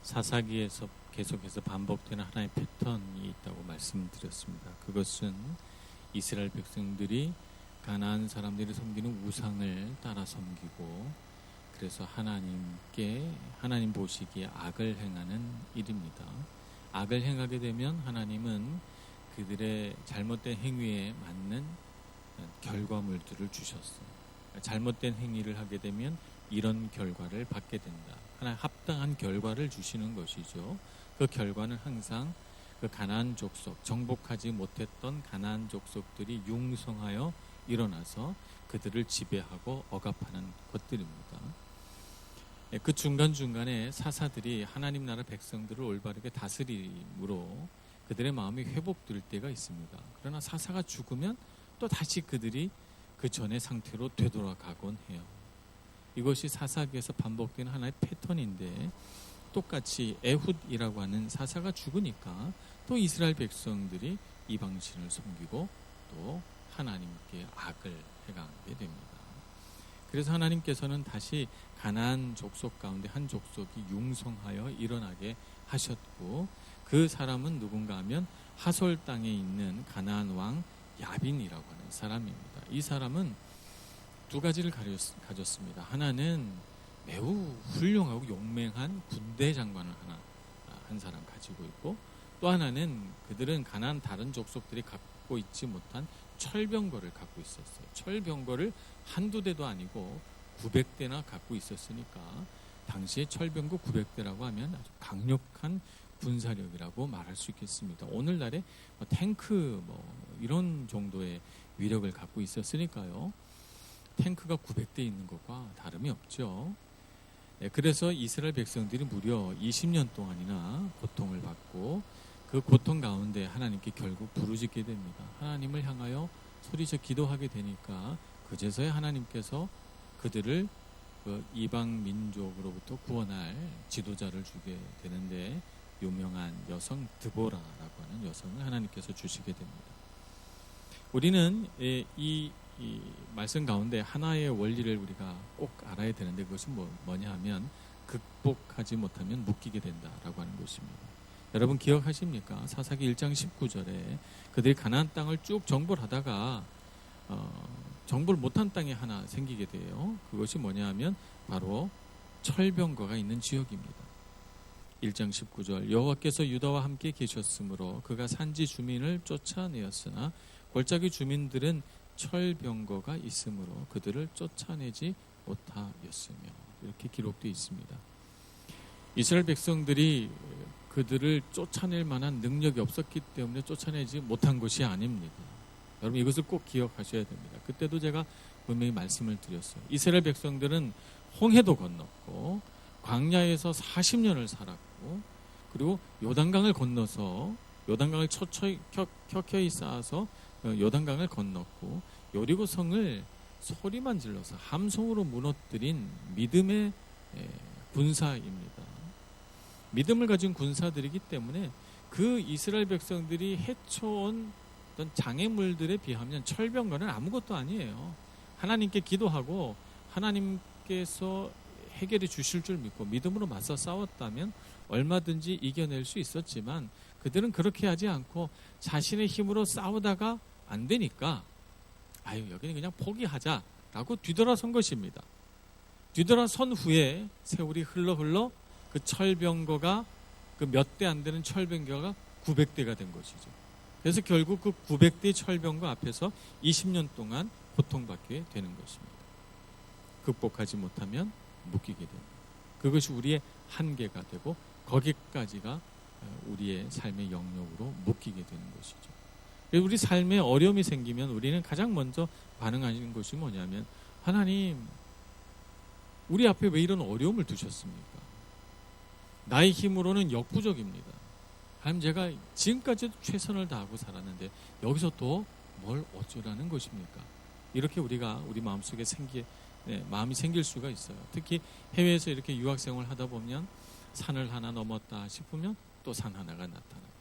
사사기에서 계속해서 반복되는 하나의 패턴이 있다고 말씀드렸습니다. 그것은 이스라엘 백성들이 가나안 사람들이 섬기는 우상을 따라 섬기고, 그래서 하나님 보시기에 악을 행하는 일입니다. 악을 행하게 되면 하나님은 그들의 잘못된 행위에 맞는 결과물들을 주셨어요. 잘못된 행위를 하게 되면 이런 결과를 받게 된다. 하나님 합당한 결과를 주시는 것이죠. 그 결과는 항상 그 가나안 족속, 정복하지 못했던 가나안 족속들이 융성하여 일어나서 그들을 지배하고 억압하는 것들입니다. 그 중간중간에 사사들이 하나님 나라 백성들을 올바르게 다스림으로 그들의 마음이 회복될 때가 있습니다. 그러나 사사가 죽으면 또 다시 그들이 그 전의 상태로 되돌아가곤 해요. 이것이 사사기에서 반복되는 하나의 패턴인데, 똑같이 에훗이라고 하는 사사가 죽으니까 또 이스라엘 백성들이 이방신을 섬기고 또 하나님께 악을 행하게 됩니다. 그래서 하나님께서는 다시 가나안 족속 가운데 한 족속이 융성하여 일어나게 하셨고, 그 사람은 누군가 하면 하솔 땅에 있는 가나안 왕 야빈이라고 하는 사람입니다. 이 사람은 두 가지를 가졌습니다. 하나는 매우 훌륭하고 용맹한 군대 장관을 한 사람 가지고 있고, 또 하나는 그들은 가나안 다른 족속들이 갖고 있지 못한 철병거를 갖고 있었어요. 철병거를 한두 대도 아니고 900대나 갖고 있었으니까 당시에 철병거 900대라고 하면 아주 강력한 군사력이라고 말할 수 있겠습니다. 오늘날의 탱크 이런 정도의 위력을 갖고 있었으니까요. 탱크가 900대 있는 것과 다름이 없죠. 그래서 이스라엘 백성들이 무려 20년 동안이나 고통을 받고, 그 고통 가운데 하나님께 결국 부르짖게 됩니다. 하나님을 향하여 소리쳐 기도하게 되니까 그제서야 하나님께서 그들을 그 이방 민족으로부터 구원할 지도자를 주게 되는데, 유명한 여성 드보라라고 하는 여성을 하나님께서 주시게 됩니다. 우리는 이 말씀 가운데 하나의 원리를 우리가 꼭 알아야 되는데, 그것은 뭐냐 하면 극복하지 못하면 묶이게 된다라고 하는 것입니다. 여러분 기억하십니까? 사사기 1장 19절에 그들이 가나안 땅을 쭉 정벌 하다가 정벌 못한 땅이 하나 생기게 돼요. 그것이 뭐냐 하면 바로 철병거가 있는 지역입니다. 1장 19절, 여호와께서 유다와 함께 계셨으므로 그가 산지 주민을 쫓아내었으나 골짜기 주민들은 철병거가 있으므로 그들을 쫓아내지 못하였으며, 이렇게 기록되어 있습니다. 이스라엘 백성들이 그들을 쫓아낼 만한 능력이 없었기 때문에 쫓아내지 못한 것이 아닙니다. 여러분 이것을 꼭 기억하셔야 됩니다. 그때도 제가 분명히 말씀을 드렸어요. 이스라엘 백성들은 홍해도 건넜고 광야에서 40년을 살았고, 그리고 요단강을 건너서 요단강을 켜켜이 쌓아서 요단강을 건넜고, 여리고 성을 소리만 질러서 함성으로 무너뜨린 믿음의 군사입니다. 믿음을 가진 군사들이기 때문에 그 이스라엘 백성들이 헤쳐온 어떤 장애물들에 비하면 철병거는 아무것도 아니에요. 하나님께 기도하고 하나님께서 해결해 주실 줄 믿고 믿음으로 맞서 싸웠다면 얼마든지 이겨낼 수 있었지만, 그들은 그렇게 하지 않고 자신의 힘으로 싸우다가 안 되니까 여기는 그냥 포기하자라고 뒤돌아선 것입니다. 뒤돌아선 후에 세월이 흘러 그 철병거가 그 몇 대 안 되는 철병거가 900대가 된 것이죠. 그래서 결국 그 900대 철병거 앞에서 20년 동안 고통받게 되는 것입니다. 극복하지 못하면 묶이게 됩니다. 그것이 우리의 한계가 되고 거기까지가 우리의 삶의 영역으로 묶이게 되는 것이죠. 우리 삶에 어려움이 생기면 우리는 가장 먼저 반응하는 것이 뭐냐면, 하나님 우리 앞에 왜 이런 어려움을 두셨습니까? 나의 힘으로는 역부족입니다. 하나님 제가 지금까지도 최선을 다하고 살았는데 여기서 또 뭘 어쩌라는 것입니까? 이렇게 우리가 우리 마음속에 마음이 생길 수가 있어요. 특히 해외에서 이렇게 유학생활을 하다 보면 산을 하나 넘었다 싶으면 또 산 하나가 나타나고,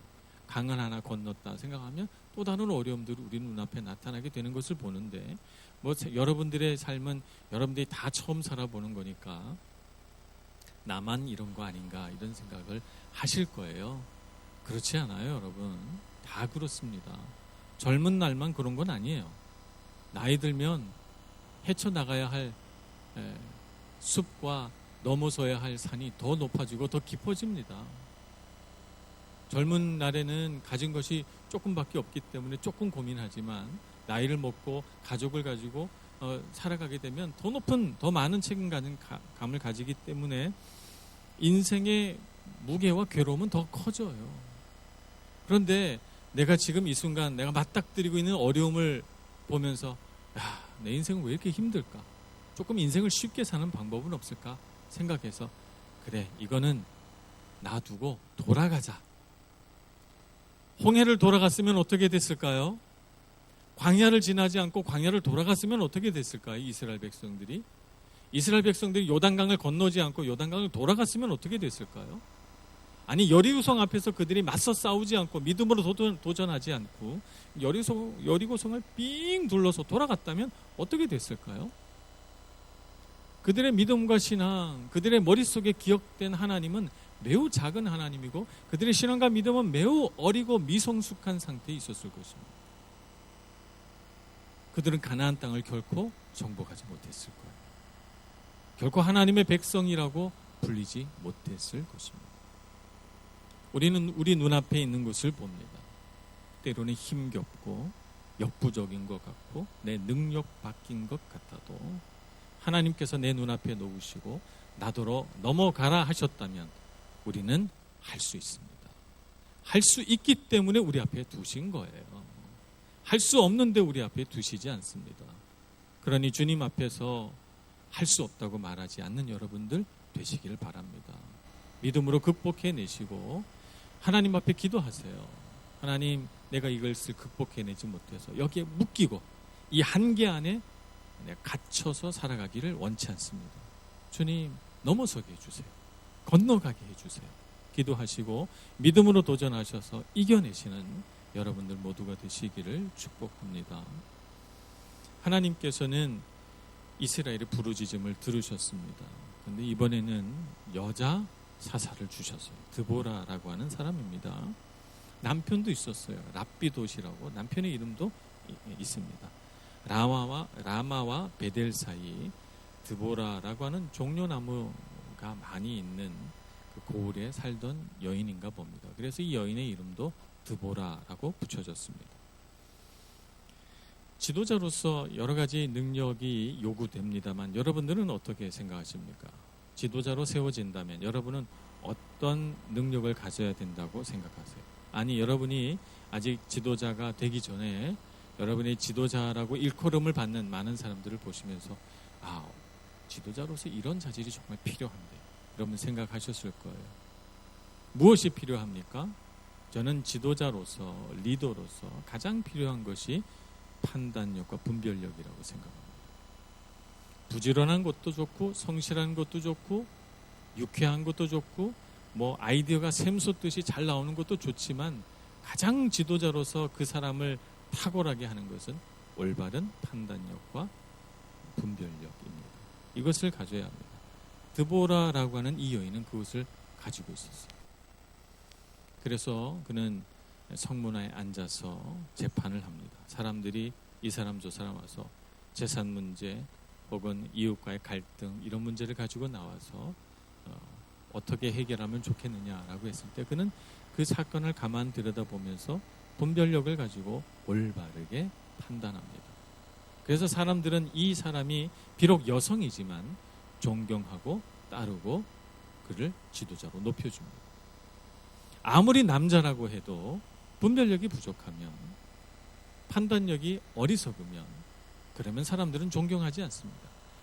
강을 하나 건넜다 생각하면 또 다른 어려움들이 우리 눈앞에 나타나게 되는 것을 보는데, 여러분들의 삶은 여러분들이 다 처음 살아보는 거니까 나만 이런 거 아닌가 이런 생각을 하실 거예요. 그렇지 않아요, 여러분. 다 그렇습니다. 젊은 날만 그런 건 아니에요. 나이 들면 헤쳐나가야 할 숲과 넘어서야 할 산이 더 높아지고 더 깊어집니다. 젊은 날에는 가진 것이 조금밖에 없기 때문에 조금 고민하지만 나이를 먹고 가족을 가지고 살아가게 되면 더 높은, 더 많은 책임감을 가지기 때문에 인생의 무게와 괴로움은 더 커져요. 그런데 내가 지금 이 순간 내가 맞닥뜨리고 있는 어려움을 보면서 내 인생은 왜 이렇게 힘들까? 조금 인생을 쉽게 사는 방법은 없을까? 생각해서 그래, 이거는 놔두고 돌아가자. 홍해를 돌아갔으면 어떻게 됐을까요? 광야를 지나지 않고 광야를 돌아갔으면 어떻게 됐을까요? 이스라엘 백성들이 요단강을 건너지 않고 요단강을 돌아갔으면 어떻게 됐을까요? 아니, 여리고성 앞에서 그들이 맞서 싸우지 않고 믿음으로 도전하지 않고 여리고성을 삥 둘러서 돌아갔다면 어떻게 됐을까요? 그들의 믿음과 신앙, 그들의 머릿속에 기억된 하나님은 매우 작은 하나님이고 그들의 신앙과 믿음은 매우 어리고 미성숙한 상태에 있었을 것입니다. 그들은 가나안 땅을 결코 정복하지 못했을 거예요. 결코 하나님의 백성이라고 불리지 못했을 것입니다. 우리는 우리 눈앞에 있는 것을 봅니다. 때로는 힘겹고 역부족인 것 같고 내 능력 바뀐 것 같아도 하나님께서 내 눈앞에 놓으시고 나더러 넘어가라 하셨다면 우리는 할 수 있습니다. 할 수 있기 때문에 우리 앞에 두신 거예요. 할 수 없는데 우리 앞에 두시지 않습니다. 그러니 주님 앞에서 할 수 없다고 말하지 않는 여러분들 되시기를 바랍니다. 믿음으로 극복해내시고 하나님 앞에 기도하세요. 하나님, 내가 이것을 극복해내지 못해서 여기에 묶이고 이 한계 안에 내가 갇혀서 살아가기를 원치 않습니다. 주님, 넘어서게 해주세요. 건너가게 해주세요. 기도하시고 믿음으로 도전하셔서 이겨내시는 여러분들 모두가 되시기를 축복합니다. 하나님께서는 이스라엘의 부르짖음을 들으셨습니다. 그런데 이번에는 여자 사사를 주셨어요. 드보라라고 하는 사람입니다. 남편도 있었어요. 랍비돗이라고 남편의 이름도 있습니다. 라마와 베델 사이 드보라라고 하는 종려나무가 많이 있는 그 고을에 살던 여인인가 봅니다. 그래서 이 여인의 이름도 드보라라고 붙여졌습니다. 지도자로서 여러 가지 능력이 요구됩니다만 여러분들은 어떻게 생각하십니까? 지도자로 세워진다면 여러분은 어떤 능력을 가져야 된다고 생각하세요? 아니, 여러분이 아직 지도자가 되기 전에 여러분의 지도자라고 일컬음을 받는 많은 사람들을 보시면서 지도자로서 이런 자질이 정말 필요한데 여러분 생각하셨을 거예요. 무엇이 필요합니까? 저는 지도자로서, 리더로서 가장 필요한 것이 판단력과 분별력이라고 생각합니다. 부지런한 것도 좋고 성실한 것도 좋고 유쾌한 것도 좋고 아이디어가 샘솟듯이 잘 나오는 것도 좋지만 가장 지도자로서 그 사람을 탁월하게 하는 것은 올바른 판단력과 분별력입니다. 이것을 가져야 합니다. 드보라라고 하는 이 여인은 그것을 가지고 있었어요. 그래서 그는 성문화에 앉아서 재판을 합니다. 사람들이 이 사람 저 사람 와서 재산 문제 혹은 이웃과의 갈등 이런 문제를 가지고 나와서 어떻게 해결하면 좋겠느냐라고 했을 때 그는 그 사건을 가만 들여다보면서 분별력을 가지고 올바르게 판단합니다. 그래서 사람들은 이 사람이 비록 여성이지만 존경하고 따르고 그를 지도자로 높여줍니다. 아무리 남자라고 해도 분별력이 부족하면 판단력이 어리석으면 그러면 사람들은 존경하지 않습니다.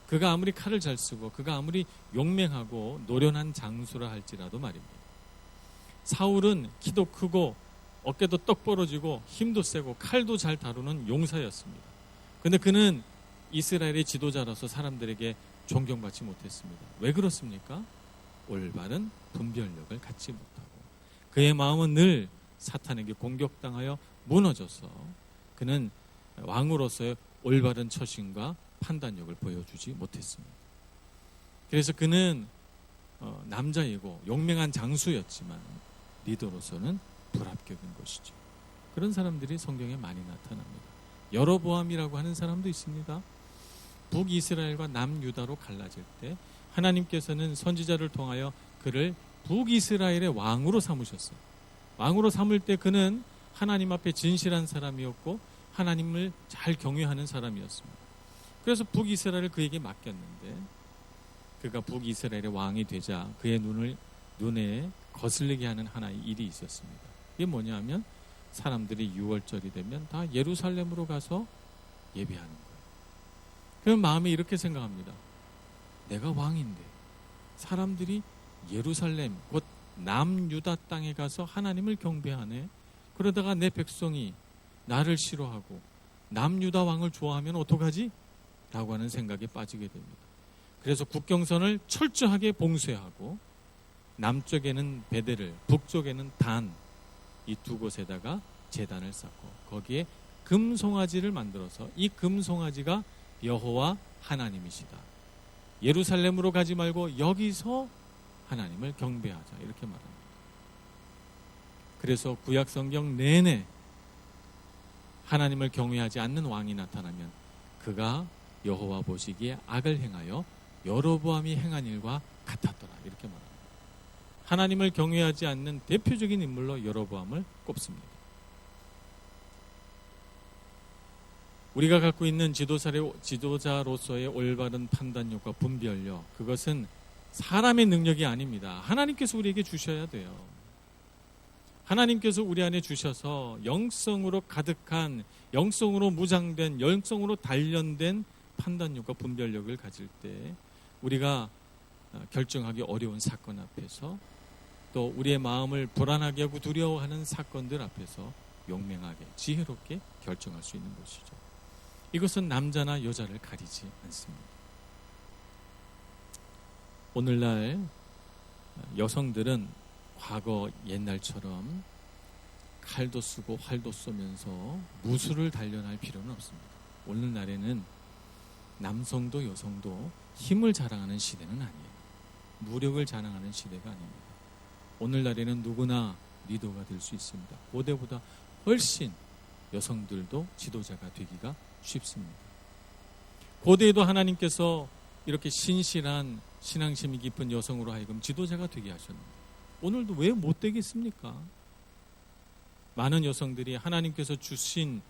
그가 아무리 칼을 잘 쓰고 그가 아무리 용맹하고 노련한 장수라 할지라도 말입니다. 사울은 키도 크고 어깨도 떡 벌어지고 힘도 세고 칼도 잘 다루는 용사였습니다. 그런데 그는 이스라엘의 지도자로서 사람들에게 존경받지 못했습니다. 왜 그렇습니까? 올바른 분별력을 갖지 못하고 그의 마음은 늘 사탄에게 공격당하여 무너져서 그는 왕으로서의 올바른 처신과 판단력을 보여주지 못했습니다. 그래서 그는 남자이고 용맹한 장수였지만 리더로서는 불합격인 것이죠. 그런 사람들이 성경에 많이 나타납니다. 여로보암이라고 하는 사람도 있습니다. 북이스라엘과 남유다로 갈라질 때 하나님께서는 선지자를 통하여 그를 북이스라엘의 왕으로 삼으셨어요. 왕으로 삼을 때 그는 하나님 앞에 진실한 사람이었고 하나님을 잘 경외하는 사람이었습니다. 그래서 북이스라엘을 그에게 맡겼는데 그가 북이스라엘의 왕이 되자 그의 눈에 거슬리게 하는 하나의 일이 있었습니다. 이게 뭐냐면 사람들이 6월절이 되면 다 예루살렘으로 가서 예배하는 거예요. 그럼 마음에 이렇게 생각합니다. 내가 왕인데 사람들이 예루살렘 곧 남유다 땅에 가서 하나님을 경배하네. 그러다가 내 백성이 나를 싫어하고 남유다 왕을 좋아하면 어떡하지? 라고 하는 생각에 빠지게 됩니다. 그래서 국경선을 철저하게 봉쇄하고 남쪽에는 베델을, 북쪽에는 단, 이 두 곳에다가 제단을 쌓고 거기에 금송아지를 만들어서 이 금송아지가 여호와 하나님이시다. 예루살렘으로 가지 말고 여기서 하나님을 경배하자. 이렇게 말합니다. 그래서 구약 성경 내내 하나님을 경외하지 않는 왕이 나타나면 그가 여호와 보시기에 악을 행하여 여로보암이 행한 일과 같았더라. 이렇게 말합니다. 하나님을 경외하지 않는 대표적인 인물로 여로보암을 꼽습니다. 우리가 갖고 있는 지도자로서의 올바른 판단력과 분별력, 그것은 사람의 능력이 아닙니다. 하나님께서 우리에게 주셔야 돼요. 하나님께서 우리 안에 주셔서 영성으로 가득한, 영성으로 무장된, 영성으로 단련된 판단력과 분별력을 가질 때 우리가 결정하기 어려운 사건 앞에서 또 우리의 마음을 불안하게 하고 두려워하는 사건들 앞에서 용맹하게 지혜롭게 결정할 수 있는 것이죠. 이것은 남자나 여자를 가리지 않습니다. 오늘날 여성들은 과거 옛날처럼 칼도 쓰고 활도 쏘면서 무술을 단련할 필요는 없습니다. 오늘날에는 남성도 여성도 힘을 자랑하는 시대는 아니에요. 무력을 자랑하는 시대가 아닙니다. 오늘날에는 누구나 리더가 될 수 있습니다. 고대보다 훨씬 여성들도 지도자가 되기가 쉽습니다. 고대에도 하나님께서 이렇게 신실한 신앙심이 깊은 여성으로 하여금 지도자가 되게 하셨는데 오늘도 왜 못 되겠습니까? 많은 여성들이 하나님께서 주신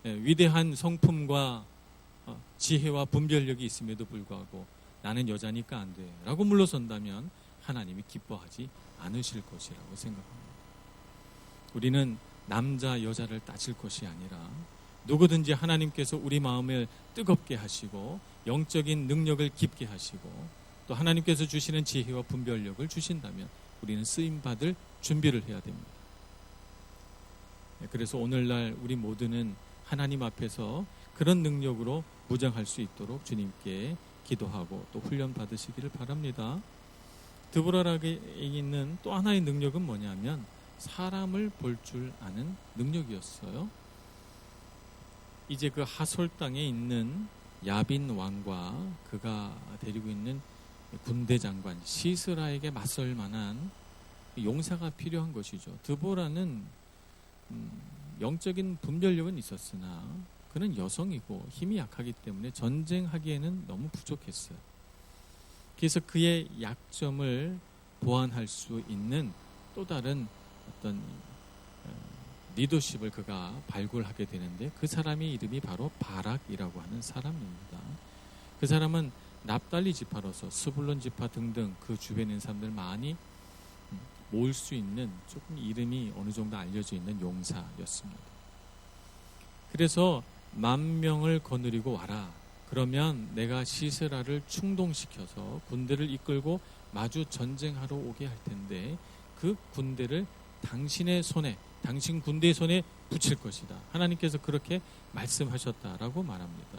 위대한 성품과 지혜와 분별력이 있음에도 불구하고 나는 여자니까 안 돼 라고 물러선다면 하나님이 기뻐하지 않으실 것이라고 생각합니다. 우리는 남자 여자를 따질 것이 아니라 누구든지 하나님께서 우리 마음을 뜨겁게 하시고 영적인 능력을 깊게 하시고 또 하나님께서 주시는 지혜와 분별력을 주신다면 우리는 쓰임받을 준비를 해야 됩니다. 그래서 오늘날 우리 모두는 하나님 앞에서 그런 능력으로 무장할 수 있도록 주님께 기도하고 또 훈련 받으시기를 바랍니다. 드보라에게 있는 또 하나의 능력은 뭐냐면 사람을 볼 줄 아는 능력이었어요. 이제 그 하솔 땅에 있는 야빈 왕과 그가 데리고 있는 군대 장관 시스라에게 맞설 만한 용사가 필요한 것이죠. 드보라는 영적인 분별력은 있었으나 그는 여성이고 힘이 약하기 때문에 전쟁하기에는 너무 부족했어요. 그래서 그의 약점을 보완할 수 있는 또 다른 어떤 리더십을 그가 발굴하게 되는데 그 사람의 이름이 바로 바락이라고 하는 사람입니다. 그 사람은 납달리 지파로서 스불론 지파 등등 그 주변에 있는 사람들 많이 모을 수 있는 조금 이름이 어느 정도 알려져 있는 용사였습니다. 그래서 10,000명을 거느리고 와라. 그러면 내가 시스라를 충동시켜서 군대를 이끌고 마주 전쟁하러 오게 할 텐데 그 군대를 당신의 손에, 당신 군대의 손에 붙일 것이다. 하나님께서 그렇게 말씀하셨다라고 말합니다.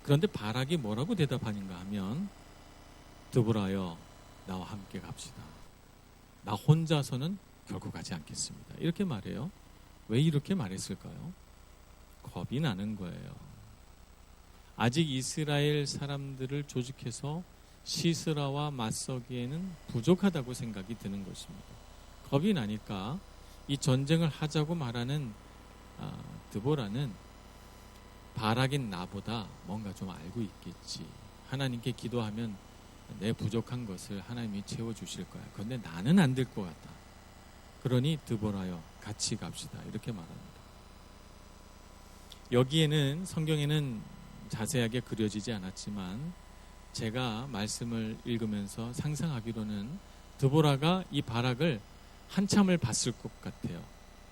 그런데 바락이 뭐라고 대답하는가 하면 드보라여 나와 함께 갑시다. 나 혼자서는 결코 가지 않겠습니다. 이렇게 말해요. 왜 이렇게 말했을까요? 겁이 나는 거예요. 아직 이스라엘 사람들을 조직해서 시스라와 맞서기에는 부족하다고 생각이 드는 것입니다. 겁이 나니까 이 전쟁을 하자고 말하는 드보라는 바락인 나보다 뭔가 좀 알고 있겠지. 하나님께 기도하면 내 부족한 것을 하나님이 채워주실 거야. 그런데 나는 안 될 것 같다. 그러니 드보라여 같이 갑시다. 이렇게 말합니다. 여기에는 성경에는 자세하게 그려지지 않았지만 제가 말씀을 읽으면서 상상하기로는 드보라가 이 바락을 한참을 봤을 것 같아요.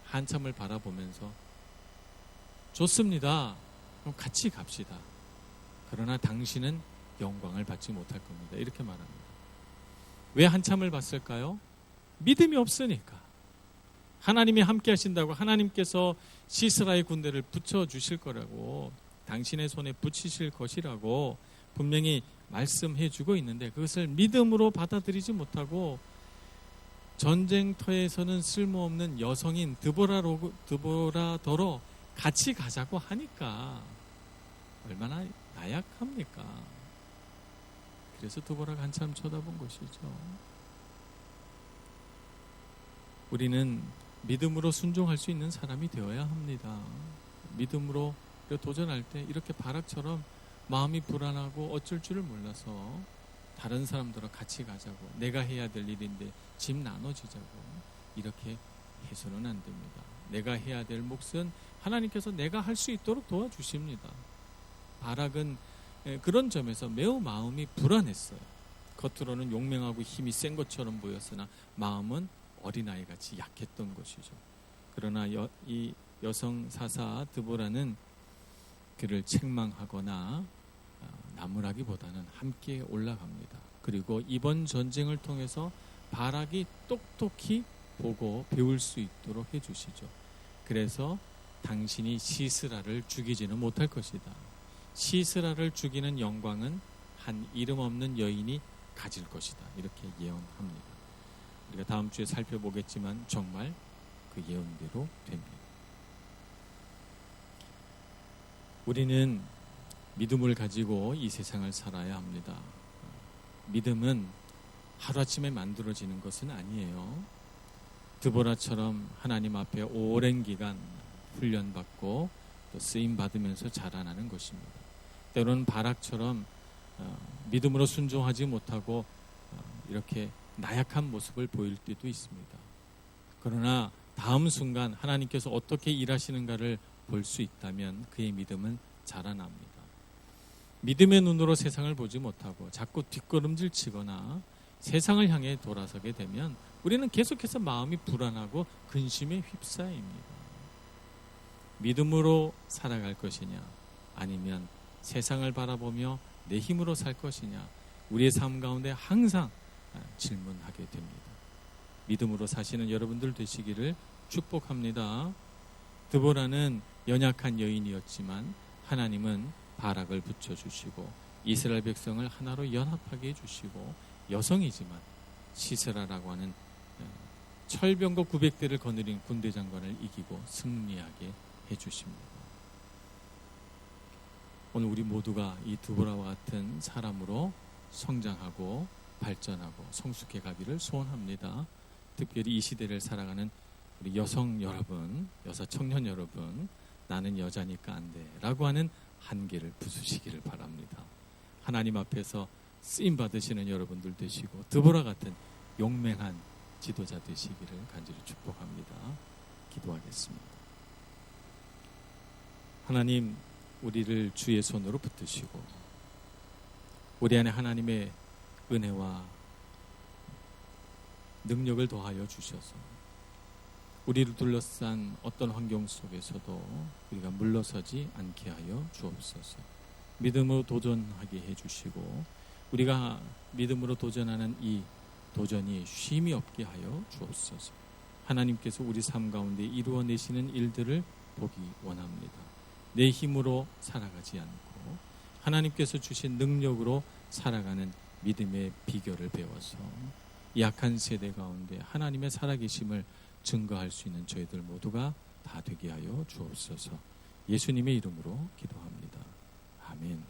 한참을 바라보면서 좋습니다. 그럼 같이 갑시다. 그러나 당신은 영광을 받지 못할 겁니다. 이렇게 말합니다. 왜 한참을 봤을까요? 믿음이 없으니까. 하나님이 함께 하신다고, 하나님께서 시스라의 군대를 붙여주실 거라고, 당신의 손에 붙이실 것이라고 분명히 말씀해 주고 있는데 그것을 믿음으로 받아들이지 못하고 전쟁터에서는 쓸모없는 여성인 드보라더러 같이 가자고 하니까 얼마나 나약합니까? 그래서 드보라가 한참 쳐다본 것이죠. 우리는 믿음으로 순종할 수 있는 사람이 되어야 합니다. 믿음으로 도전할 때 이렇게 바락처럼 마음이 불안하고 어쩔 줄을 몰라서 다른 사람들과 같이 가자고, 내가 해야 될 일인데 짐 나눠지자고 이렇게 해서는 안 됩니다. 내가 해야 될 몫은 하나님께서 내가 할 수 있도록 도와주십니다. 바락은 그런 점에서 매우 마음이 불안했어요. 겉으로는 용맹하고 힘이 센 것처럼 보였으나 마음은 어린아이같이 약했던 것이죠. 그러나 이 여성 사사 드보라는 그를 책망하거나 나무라기보다는 함께 올라갑니다. 그리고 이번 전쟁을 통해서 바락이 똑똑히 보고 배울 수 있도록 해주시죠. 그래서 당신이 시스라를 죽이지는 못할 것이다. 시스라를 죽이는 영광은 한 이름 없는 여인이 가질 것이다. 이렇게 예언합니다. 우리가 다음 주에 살펴보겠지만 정말 그 예언대로 됩니다. 우리는 믿음을 가지고 이 세상을 살아야 합니다. 믿음은 하루아침에 만들어지는 것은 아니에요. 드보라처럼 하나님 앞에 오랜 기간 훈련받고 또 쓰임받으면서 자라나는 것입니다. 때로는 바락처럼 믿음으로 순종하지 못하고 이렇게 나약한 모습을 보일 때도 있습니다. 그러나 다음 순간 하나님께서 어떻게 일하시는가를 볼 수 있다면 그의 믿음은 자라납니다. 믿음의 눈으로 세상을 보지 못하고 자꾸 뒷걸음질 치거나 세상을 향해 돌아서게 되면 우리는 계속해서 마음이 불안하고 근심에 휩싸입니다. 믿음으로 살아갈 것이냐 아니면 세상을 바라보며 내 힘으로 살 것이냐, 우리의 삶 가운데 항상 질문하게 됩니다. 믿음으로 사시는 여러분들 되시기를 축복합니다. 드보라는 연약한 여인이었지만 하나님은 바락을 붙여주시고 이스라엘 백성을 하나로 연합하게 해주시고, 여성이지만 시스라라고 하는 철병거 900대를 거느린 군대 장관을 이기고 승리하게 해주십니다. 오늘 우리 모두가 이 드보라와 같은 사람으로 성장하고 발전하고 성숙해 가기를 소원합니다. 특별히 이 시대를 살아가는 우리 여성 여러분, 여사 청년 여러분, 나는 여자니까 안 돼 라고 하는 한계를 부수시기를 바랍니다. 하나님 앞에서 쓰임 받으시는 여러분들 되시고 드보라 같은 용맹한 지도자 되시기를 간절히 축복합니다. 기도하겠습니다. 하나님, 우리를 주의 손으로 붙드시고 우리 안에 하나님의 은혜와 능력을 더하여 주셔서 우리를 둘러싼 어떤 환경 속에서도 우리가 물러서지 않게 하여 주옵소서. 믿음으로 도전하게 해주시고 우리가 믿음으로 도전하는 이 도전이 쉼이 없게 하여 주옵소서. 하나님께서 우리 삶 가운데 이루어내시는 일들을 보기 원합니다. 내 힘으로 살아가지 않고 하나님께서 주신 능력으로 살아가는 믿음의 비결을 배워서 약한 세대 가운데 하나님의 살아계심을 증거할 수 있는 저희들 모두가 다 되게 하여 주옵소서. 예수님의 이름으로 기도합니다. 아멘.